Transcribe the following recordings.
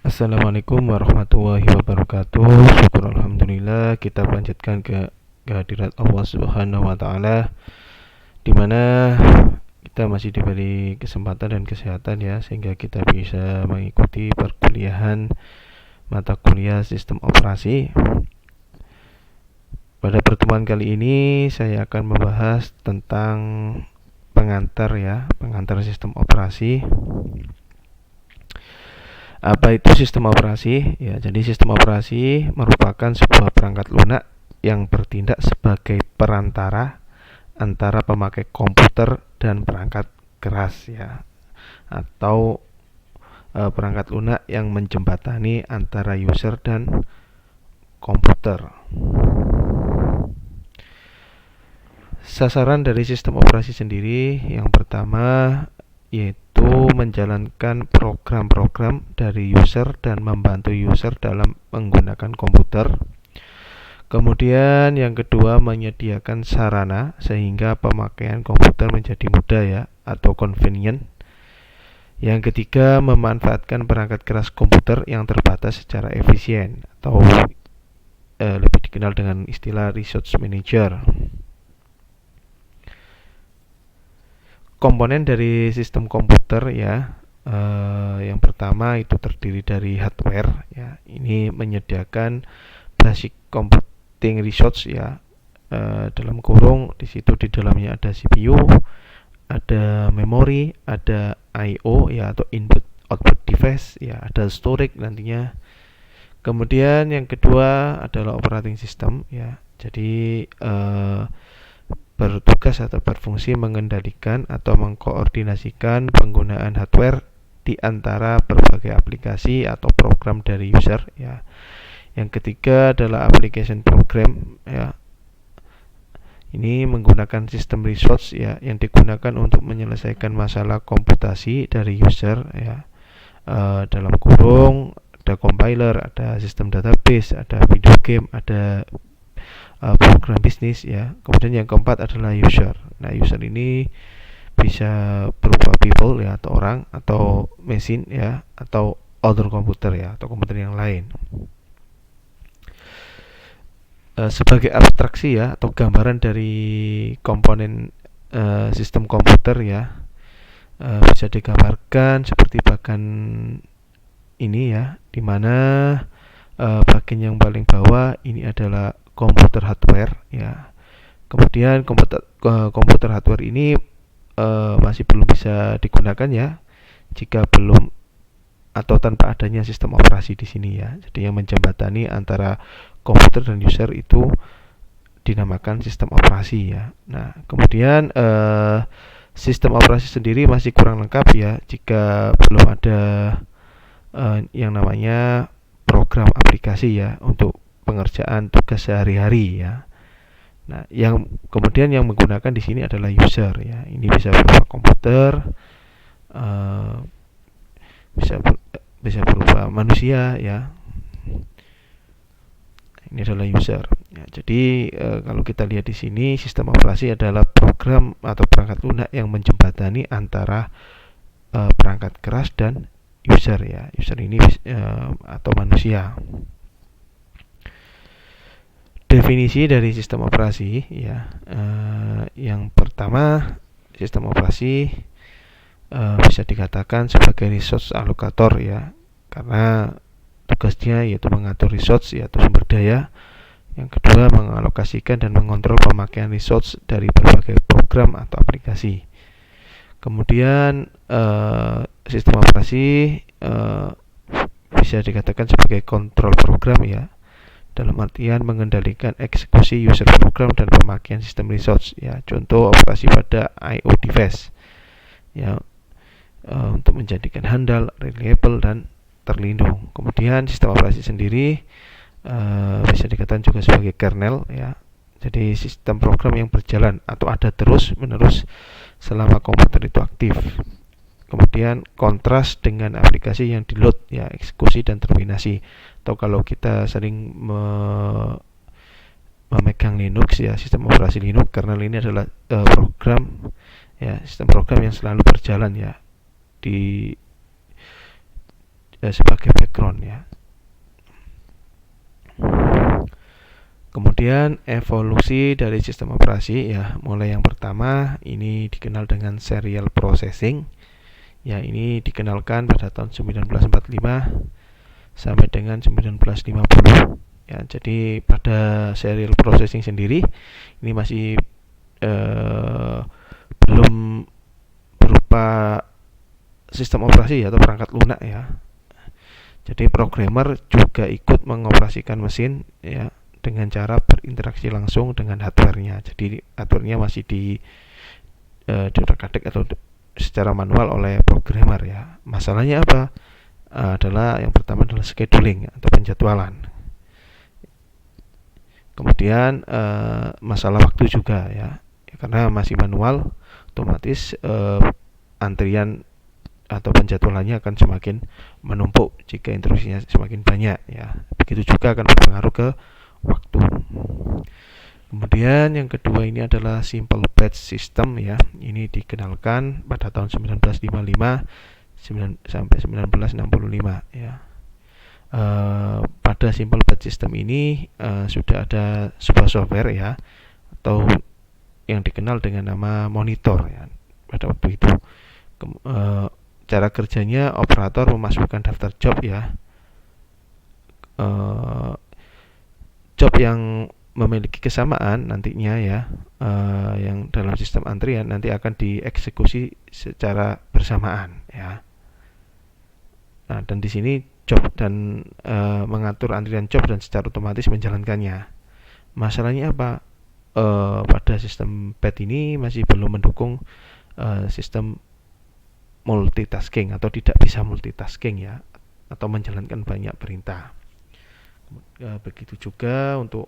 Assalamualaikum warahmatullahi wabarakatuh. Syukur alhamdulillah, kita lanjutkan ke kehadirat Allah Subhanahu wa taala, di mana kita masih diberi kesempatan dan kesehatan ya, sehingga kita bisa mengikuti perkuliahan mata kuliah sistem operasi. Pada pertemuan kali ini saya akan membahas tentang pengantar ya, pengantar sistem operasi. Apa itu sistem operasi? Ya, jadi sistem operasi merupakan sebuah perangkat lunak yang bertindak sebagai perantara antara pemakai komputer dan perangkat keras ya, atau perangkat lunak yang menjembatani antara user dan komputer. Sasaran dari sistem operasi sendiri yang pertama yaitu menjalankan program-program dari user dan membantu user dalam menggunakan komputer. Kemudian yang kedua, menyediakan sarana sehingga pemakaian komputer menjadi mudah ya, atau convenient. Yang ketiga, memanfaatkan perangkat keras komputer yang terbatas secara efisien, atau lebih dikenal dengan istilah resource manager. Komponen dari sistem komputer ya, yang pertama itu terdiri dari hardware ya. Ini menyediakan basic computing resource ya, dalam kurung di situ di dalamnya ada CPU, ada memori, ada I/O ya, atau input output device ya, ada storage nantinya. Kemudian yang kedua adalah operating system ya. Jadi bertugas atau berfungsi mengendalikan atau mengkoordinasikan penggunaan hardware di antara berbagai aplikasi atau program dari user ya. Yang ketiga adalah application program ya. Ini menggunakan sistem resource ya, yang digunakan untuk menyelesaikan masalah komputasi dari user ya. Dalam kurung ada compiler, ada sistem database, ada video game, ada program bisnis ya. Kemudian yang keempat adalah user. Nah, user ini bisa berupa people ya, atau orang, atau mesin ya, atau other komputer ya, atau komputer yang lain. Sebagai abstraksi ya, atau gambaran dari komponen sistem komputer ya, bisa digambarkan seperti bagan ini ya, dimana bagian yang paling bawah ini adalah komputer hardware ya. Kemudian komputer hardware ini masih belum bisa digunakan ya jika belum atau tanpa adanya sistem operasi di sini ya. Jadi yang menjembatani antara komputer dan user itu dinamakan sistem operasi ya. Nah, kemudian sistem operasi sendiri masih kurang lengkap ya jika belum ada yang namanya program aplikasi ya untuk pengerjaan tugas sehari-hari ya. Nah, yang kemudian yang menggunakan di sini adalah user ya. Ini bisa berupa komputer, bisa berupa manusia ya. Ini adalah user. Ya, jadi kalau kita lihat di sini, sistem operasi adalah program atau perangkat lunak yang menjembatani antara perangkat keras dan user ya. User ini atau manusia. Definisi dari sistem operasi ya, yang pertama, sistem operasi bisa dikatakan sebagai resource allocator ya, karena tugasnya yaitu mengatur resource yaitu sumber daya. Yang kedua, mengalokasikan dan mengontrol pemakaian resource dari berbagai program atau aplikasi. Kemudian sistem operasi bisa dikatakan sebagai kontrol program ya, dalam artian mengendalikan eksekusi user program dan pemakaian sistem resource ya. Contoh operasi pada I/O device ya, untuk menjadikan handal, reliable dan terlindung. Kemudian sistem operasi sendiri bisa dikatakan juga sebagai kernel ya. Jadi sistem program yang berjalan atau ada terus menerus selama komputer itu aktif. Kemudian kontras dengan aplikasi yang di load ya, eksekusi dan terminasi. Atau kalau kita sering memegang Linux ya, sistem operasi Linux, kernel ini adalah program ya, sistem program yang selalu berjalan ya di sebagai background ya. Kemudian evolusi dari sistem operasi ya, mulai yang pertama ini dikenal dengan serial processing. Ya, ini dikenalkan pada tahun 1945 sampai dengan 1950. Ya, jadi pada serial processing sendiri ini masih belum berupa sistem operasi atau perangkat lunak ya. Jadi programmer juga ikut mengoperasikan mesin ya dengan cara berinteraksi langsung dengan hardware-nya. Jadi hardware-nya masih diutak-atik atau secara manual oleh programmer ya. Masalahnya apa? Adalah yang pertama adalah scheduling atau penjadwalan. Kemudian masalah waktu juga ya karena masih manual, otomatis antrian atau penjadwalannya akan semakin menumpuk jika instruksinya semakin banyak ya. Begitu juga akan berpengaruh ke waktu. Kemudian yang kedua ini adalah simple batch system ya. Ini dikenalkan pada tahun 1955 sampai 1965 ya. Pada simple batch system ini sudah ada sebuah software ya atau yang dikenal dengan nama monitor ya pada waktu itu. Cara kerjanya operator memasukkan daftar job ya, job yang memiliki kesamaan nantinya ya, yang dalam sistem antrian nanti akan dieksekusi secara bersamaan ya. Nah, dan di sini job dan mengatur antrian job dan secara otomatis menjalankannya. Masalahnya apa? Pada sistem PET ini masih belum mendukung sistem multitasking atau tidak bisa multitasking ya, atau menjalankan banyak perintah. Begitu juga untuk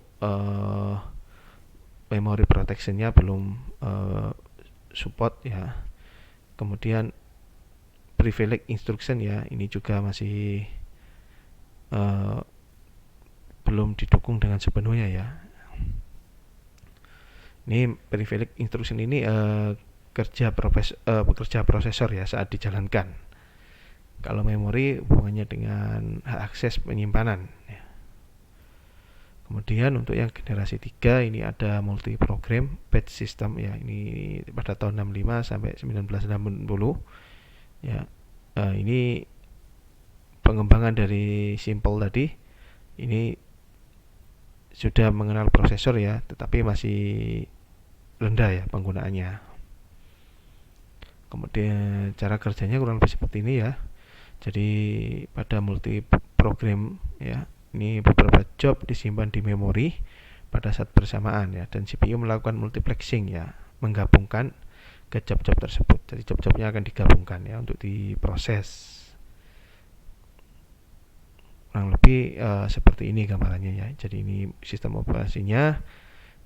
memory protectionnya belum support ya. Kemudian privilege instruction ya, ini juga masih belum didukung dengan sepenuhnya ya. Ini privilege instruction ini bekerja prosesor ya saat dijalankan. Kalau memori hubungannya dengan hak akses penyimpanan ya. Kemudian untuk yang generasi 3 ini ada multi program batch system ya. Ini pada tahun 65 sampai 1960 ya. Ini pengembangan dari simple tadi ini sudah mengenal prosesor ya, tetapi masih rendah ya penggunaannya. Kemudian cara kerjanya kurang lebih seperti ini ya. Jadi pada multi program ya, ini beberapa job disimpan di memori pada saat bersamaan ya, dan CPU melakukan multiplexing ya, menggabungkan ke job-job tersebut. Jadi job-jobnya akan digabungkan ya untuk diproses. Kurang lebih seperti ini gambarannya ya. Jadi ini sistem operasinya,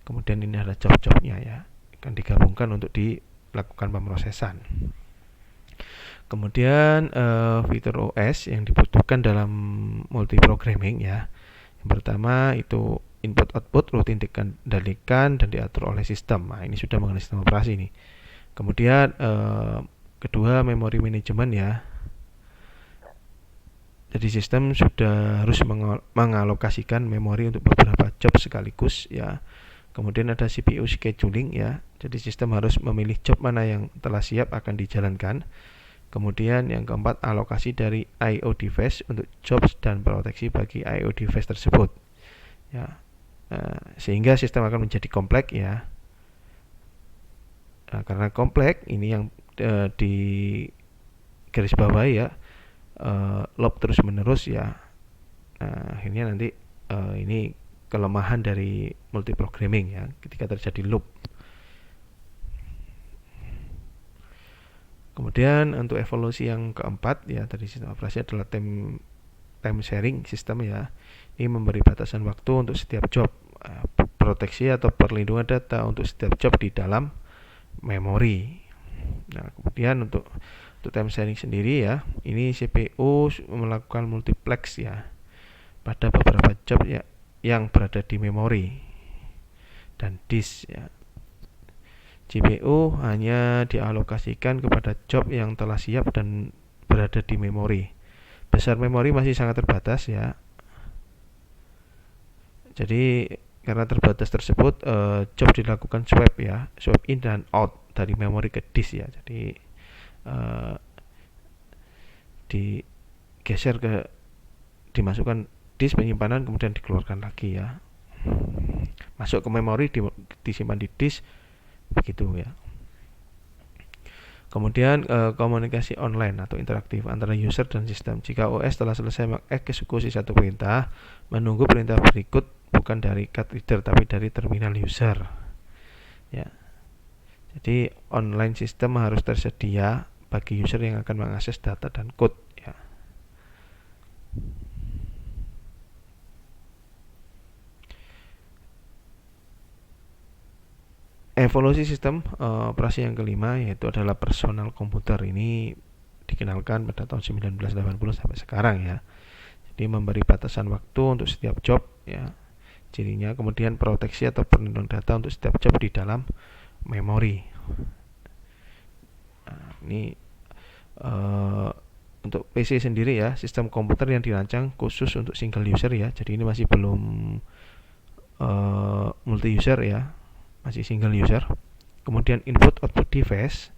kemudian ini adalah job-jobnya ya, akan digabungkan untuk dilakukan pemrosesan. Kemudian fitur OS yang dibutuhkan dalam multiprogramming ya. Yang pertama itu input output rutin dikendalikan dan diatur oleh sistem. Nah, ini sudah mengenai sistem operasi nih. Kemudian kedua memory management ya. Jadi sistem sudah harus mengalokasikan memori untuk beberapa job sekaligus ya. Kemudian ada CPU scheduling ya. Jadi sistem harus memilih job mana yang telah siap akan dijalankan. Kemudian yang keempat, alokasi dari I/O device untuk jobs dan proteksi bagi I/O device tersebut ya. Sehingga sistem akan menjadi kompleks ya. Karena kompleks ini yang di garis bawah ya, loop terus menerus ya. Akhirnya nanti ini kelemahan dari multiprogramming ya ketika terjadi loop. Kemudian untuk evolusi yang keempat ya dari sistem operasi adalah time sharing system ya. Ini memberi batasan waktu untuk setiap job, proteksi atau perlindungan data untuk setiap job di dalam memori. Nah, kemudian untuk time sharing sendiri ya, ini CPU melakukan multiplex ya pada beberapa job ya yang berada di memori dan disk ya. GPU hanya dialokasikan kepada job yang telah siap dan berada di memori. besar memori masih sangat terbatas ya. Jadi karena terbatas tersebut, job dilakukan swap ya, swap in dan out dari memori ke disk ya. Jadi digeser dimasukkan disk penyimpanan, kemudian dikeluarkan lagi ya, masuk ke memori, disimpan di disk, begitu ya. Kemudian komunikasi online atau interaktif antara user dan sistem. Jika OS telah selesai mengeksekusi satu perintah, menunggu perintah berikut bukan dari card reader tapi dari terminal user ya. Jadi online system harus tersedia bagi user yang akan mengakses data dan code ya. Evolusi sistem operasi yang kelima yaitu adalah personal komputer. Ini dikenalkan pada tahun 1980 sampai sekarang ya. Jadi memberi batasan waktu untuk setiap job ya. Cirinya kemudian proteksi atau perlindungan data untuk setiap job di dalam memori. Nah, ini untuk PC sendiri ya, sistem komputer yang dirancang khusus untuk single user ya. Jadi ini masih belum multi user ya, masih single user. Kemudian input output device,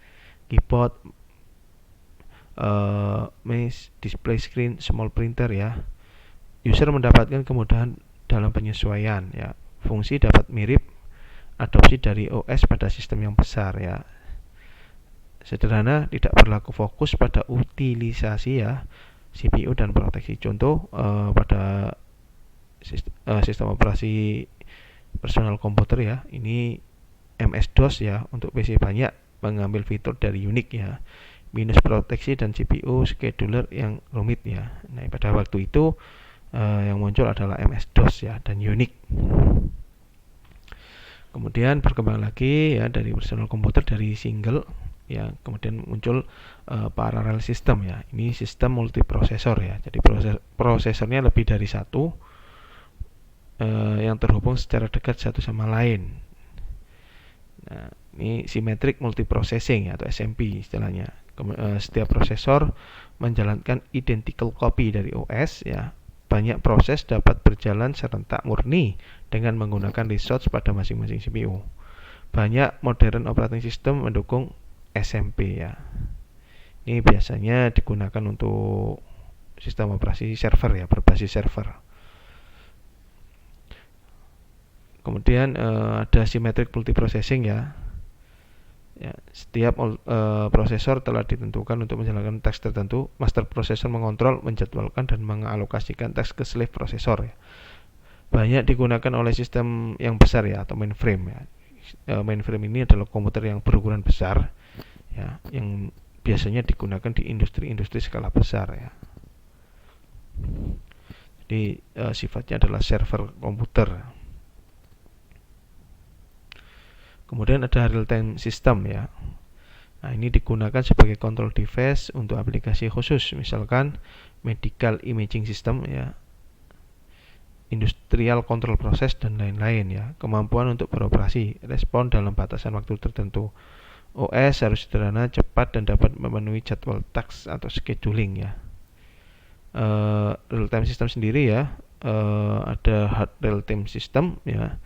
keyboard, mouse, display screen, small printer ya. User mendapatkan kemudahan dalam penyesuaian ya. Fungsi dapat mirip adopsi dari OS pada sistem yang besar ya. Sederhana, tidak berlaku fokus pada utilisasi ya, CPU dan proteksi. Contoh pada sistem operasi personal komputer ya, ini MS-DOS ya, untuk PC banyak mengambil fitur dari Unix ya, minus proteksi dan CPU scheduler yang rumit ya. Nah, pada waktu itu yang muncul adalah MS-DOS ya dan Unix. Kemudian berkembang lagi ya dari personal komputer, dari single ya, kemudian muncul parallel system ya. Ini sistem multiprosesor ya. Jadi prosesornya lebih dari satu yang terhubung secara dekat satu sama lain. Nah, ini symmetric multiprocessing atau SMP istilahnya. Setiap prosesor menjalankan identical copy dari OS ya. Banyak proses dapat berjalan serentak murni dengan menggunakan resource pada masing-masing CPU. Banyak modern operating system mendukung SMP ya. Ini biasanya digunakan untuk sistem operasi server ya, berbasis server. Kemudian ada symmetric multiprocessing ya. Setiap prosesor telah ditentukan untuk menjalankan teks tertentu. Master prosesor mengontrol, menjadwalkan dan mengalokasikan teks ke slave prosesor ya. Banyak digunakan oleh sistem yang besar ya, atau mainframe ya. Mainframe ini adalah komputer yang berukuran besar ya, yang biasanya digunakan di industri-industri skala besar ya. Jadi sifatnya adalah server komputer. Kemudian ada real-time system ya. Nah, ini digunakan sebagai control device untuk aplikasi khusus, misalkan medical imaging system ya, industrial control process dan lain-lain ya. Kemampuan untuk beroperasi, respon dalam batasan waktu tertentu. OS harus sederhana, cepat dan dapat memenuhi jadwal task atau scheduling ya. Real-time system sendiri ya, ada hard real-time system ya.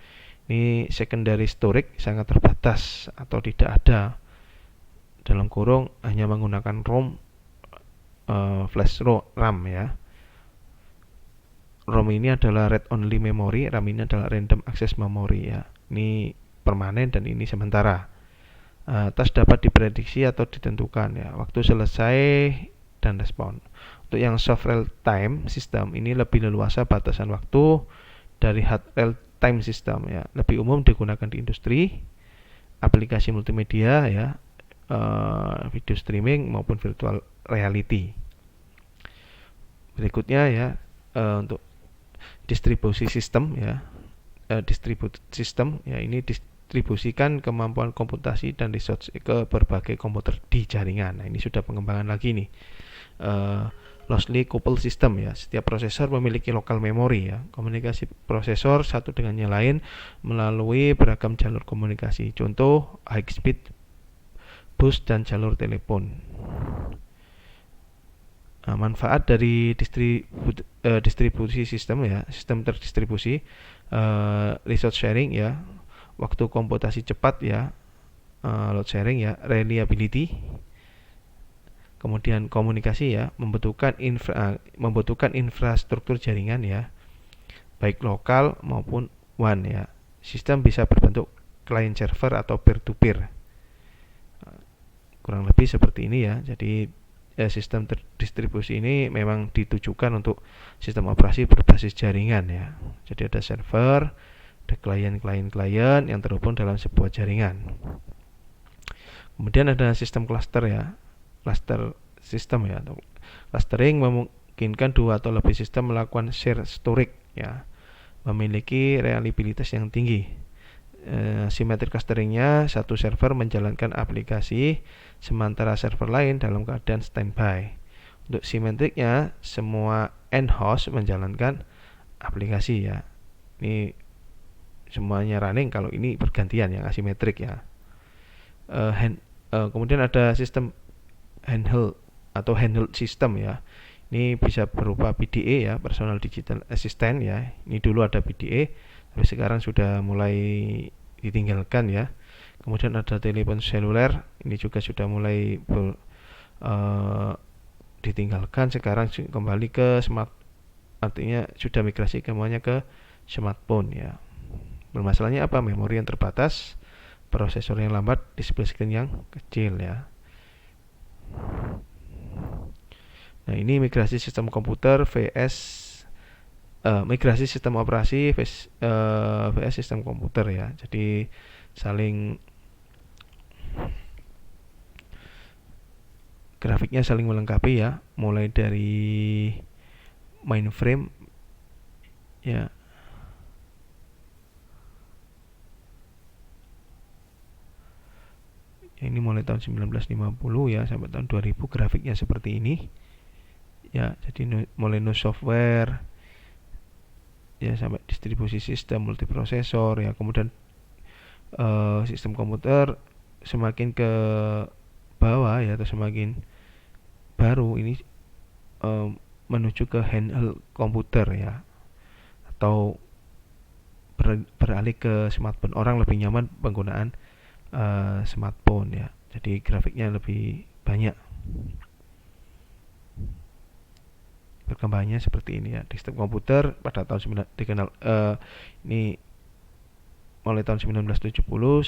Ini secondary storage sangat terbatas atau tidak ada, dalam kurung hanya menggunakan ROM, flash RAM ya. ROM ini adalah read only memory, RAM ini adalah random access memory ya. Ini permanen dan ini sementara. Task dapat diprediksi atau ditentukan ya, waktu selesai dan respon. Untuk yang soft real time system ini lebih leluasa batasan waktu dari hard real time system ya, lebih umum digunakan di industri, aplikasi multimedia ya, video streaming maupun virtual reality. Berikutnya ya, untuk distribusi sistem ya, ini distribusikan kemampuan komputasi dan resource ke berbagai komputer di jaringan. Nah, ini sudah pengembangan lagi nih. Loosely coupled system ya. Setiap prosesor memiliki lokal memory ya. Komunikasi prosesor satu dengan yang lain melalui beragam jalur komunikasi. Contoh high speed bus dan jalur telepon. Manfaat dari distribusi sistem ya, sistem terdistribusi, resource sharing ya, waktu komputasi cepat ya, load sharing ya, reliability, kemudian komunikasi ya, membutuhkan infrastruktur jaringan ya, baik lokal maupun WAN ya. Sistem bisa berbentuk client server atau peer to peer. Kurang lebih seperti ini ya. Jadi sistem terdistribusi ini memang ditujukan untuk sistem operasi berbasis jaringan ya. Jadi ada server, ada klien yang terhubung dalam sebuah jaringan. Kemudian ada sistem cluster ya. Cluster system ya. Clustering memungkinkan dua atau lebih sistem melakukan share storage ya. Memiliki reliabilitas yang tinggi. Symmetric clusteringnya, satu server menjalankan aplikasi sementara server lain dalam keadaan standby. Untuk symmetricnya, semua end host menjalankan aplikasi ya. Ini semuanya running, kalau ini bergantian yang asimetrik ya. Kemudian ada sistem handheld atau handheld system ya. Ini bisa berupa PDA ya, personal digital assistant ya. Ini dulu ada PDA, tapi sekarang sudah mulai ditinggalkan ya. Kemudian ada telepon seluler, ini juga sudah mulai ditinggalkan, sekarang kembali ke smart, artinya sudah migrasi semuanya ke smartphone ya. Bermasalahnya apa? Memori yang terbatas, prosesor yang lambat, display screen yang kecil ya. Nah, ini migrasi sistem komputer vs migrasi sistem operasi vs sistem komputer ya. Jadi grafiknya saling melengkapi ya, mulai dari mainframe ya. Ini mulai tahun 1950 ya sampai tahun 2000, grafiknya seperti ini. Ya, jadi mulai no software ya sampai distribusi sistem, multiprosesor ya, kemudian sistem komputer semakin ke bawah ya, atau semakin baru ini menuju ke handheld komputer ya, atau beralih ke smartphone. Orang lebih nyaman penggunaan smartphone ya, jadi grafiknya lebih banyak. Perkembangannya seperti ini ya. Sistem komputer pada tahun ini mulai tahun 1970, 1960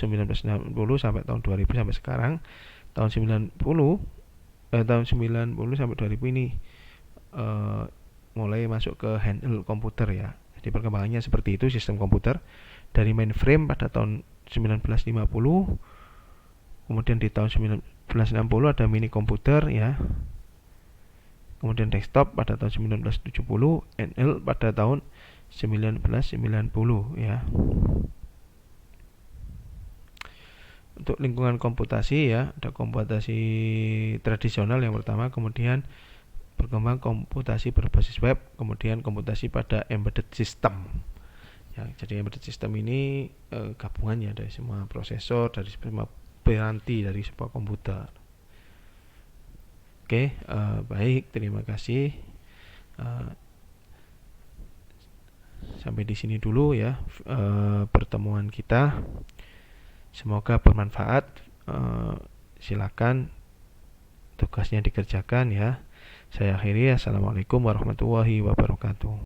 sampai tahun 2000 sampai sekarang. Tahun 90 sampai 2000 ini mulai masuk ke handheld komputer ya. Jadi perkembangannya seperti itu sistem komputer, dari mainframe pada tahun 1950, kemudian di tahun 1960 ada mini komputer ya. Kemudian desktop pada tahun 1970, handheld pada tahun 1990 ya. Untuk lingkungan komputasi ya, ada komputasi tradisional yang pertama, kemudian berkembang komputasi berbasis web, kemudian komputasi pada embedded system. Ya, jadi embedded system ini gabungannya dari semua prosesor, dari semua piranti dari sebuah komputer. Oke, baik, terima kasih. Sampai di sini dulu ya pertemuan kita. Semoga bermanfaat. Silakan tugasnya dikerjakan ya. Saya akhiri. Assalamualaikum warahmatullahi wabarakatuh.